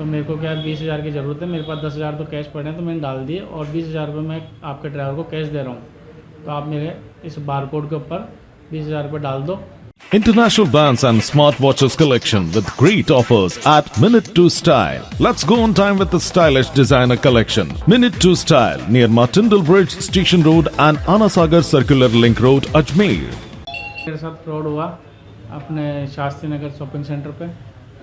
तो मेरे को क्या 20,000 की ज़रूरत है, मेरे पास 10,000 तो कैश पड़े हैं, तो मैंने डाल दिए और 20,000 रुपये मैं आपके ड्राइवर को कैश दे रहा हूँ। तो आप मेरे इस बार कोड के ऊपर 20,000 रुपये डाल दो। International brands and smartwatches collection with great offers at Minute to Style. Let's go on time with the stylish designer collection. Minute to Style near Martindale Bridge, Station Road and Anasagar Circular Link Road, Ajmer. मेरे साथ fraud हुआ अपने Shastri Nagar shopping centre पे,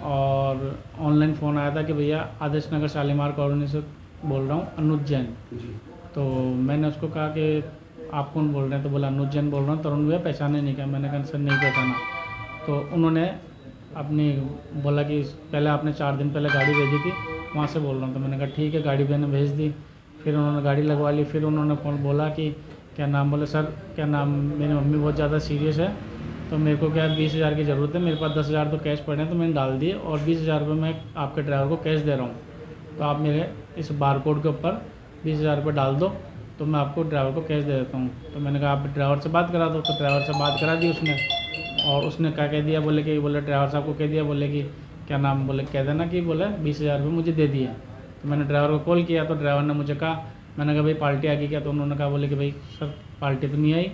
और online phone आया था कि भैया आदर्श नगर शालीमार कॉलोनी से बोल रहा हूँ, अनुज जैन। तो मैंने उसको कहा कि आप कौन बोल रहे हैं, तो बोला अनुज जैन बोल रहा हूँ। तरुण भैया पहचाने नहीं क्या? मैंने कहा सर नहीं पहचाना। तो उन्होंने अपनी बोला कि पहले आपने 4 दिन पहले गाड़ी भेजी थी, वहाँ से बोल रहा हूँ। तो मैंने कहा ठीक है, गाड़ी मैंने भेज दी। फिर उन्होंने गाड़ी लगवा ली। फिर उन्होंने फ़ोन बोला कि क्या नाम, बोले सर क्या नाम, मेरी मम्मी बहुत ज़्यादा सीरियस है, तो मेरे को क्या 20,000 की ज़रूरत है, मेरे पास 10,000 तो कैश पड़े हैं, तो मैंने डाल दिए और 20,000 रुपये मैं आपके ड्राइवर को कैश दे रहा हूँ। तो आप मेरे इस बार कोड के ऊपर 20,000 रुपये डाल दो, तो मैं आपको ड्राइवर को कैश दे देता हूँ। तो मैंने कहा आप ड्राइवर से बात करा दो। तो ड्राइवर से बात करा दी उसने, और उसने क्या कह दिया, बोले ड्राइवर साहब को कह दिया, बोले कि क्या नाम, बोले कह देना कि बोले 20,000 रुपये मुझे दे दिए। तो मैंने ड्राइवर को कॉल किया, तो ड्राइवर ने मुझे कहा, मैंने कहा भाई पार्टी आ गई क्या? तो उन्होंने कहा बोले कि भाई सर पार्टी तो नहीं आई,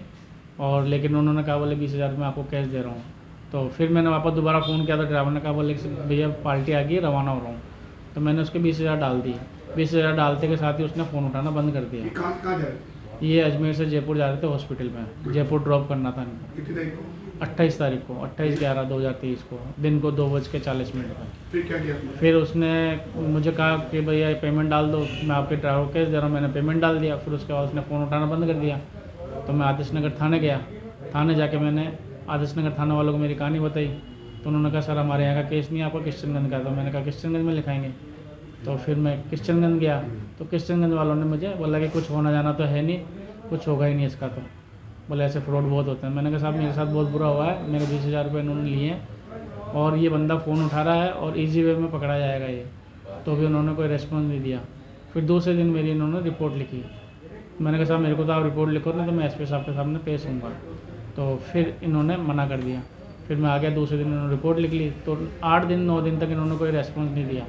और लेकिन उन्होंने कहा बोले 20,000 रुपये मैं आपको कैश दे रहा हूँ। तो फिर मैंने वापस दोबारा फ़ोन किया, तो ड्राइवर ने कहा बोले भैया पार्टी आ गई, रवाना हो रहा हूँ। तो मैंने उसके 20,000 डाल दिए। 20,000 डालते के साथ ही उसने फ़ोन उठाना बंद कर दिया। कहाँ जा रहे थे? ये अजमेर से जयपुर जा रहे थे हॉस्पिटल में, जयपुर ड्रॉप करना था इनको। कितनी तारीख को? 28 तारीख को, 28/11/2023 को दिन को 2:40 पर। फिर क्या किया आपने? फिर उसने मुझे कहा कि भैया पेमेंट डाल दो, मैं आपके ड्राइवर को कैश दे रहा हूँ। मैंने पेमेंट डाल दिया। फिर उसके बाद उसने फ़ोन उठाना बंद कर दिया। तो मैं आदर्श नगर थाने गया। थाने जाके मैंने आदर्श नगर थाने वालों को मेरी कहानी बताई। तो उन्होंने कहा सर हमारे यहाँ का केस नहीं है, आपका किशनगंज का। तो मैंने कहा किशनगंज में लिखाएंगे। तो फिर मैं किशनगंज गया, तो किशनगंज वालों ने मुझे बोला कि कुछ होना जाना तो है नहीं, कुछ होगा ही नहीं इसका। तो बोले ऐसे फ्रॉड बहुत होते हैं। मैंने कहा साहब मेरे साथ बहुत बुरा हुआ है, मेरे 20,000 रुपये इन्होंने लिए हैं, और ये बंदा फ़ोन उठा रहा है और इजी वे में पकड़ा जाएगा ये। तो भी उन्होंने कोई रेस्पॉन्स नहीं दिया। फिर दूसरे दिन मेरी इन्होंने रिपोर्ट लिखी। मैंने कहा साहब मेरे को तो आप रिपोर्ट लिखो, नहीं तो मैं एसपी साहब के सामने पेश होऊंगा। तो फिर इन्होंने मना कर दिया। फिर मैं आ गया, दूसरे दिन इन्होंने रिपोर्ट लिख ली। तो 8 दिन 9 दिन तक इन्होंने कोई रेस्पॉन्स नहीं दिया।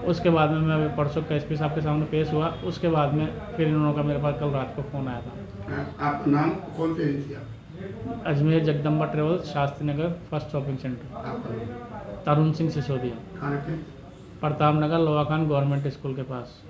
उसके बाद में मैं परसों के एसपी साहब के सामने पेश हुआ। उसके बाद में फिर इन्होंने का मेरे पास कल रात को फ़ोन आया था। आप नाम कौन से एजेंसी आप? Ajmer Jagdamba travels, Shastri Nagar, first shopping centre. आपका तरुण सिंह सिसोदिया, कहाँ रहते हैं? प्रताप नगर, लोहा खान गवर्नमेंट स्कूल के पास।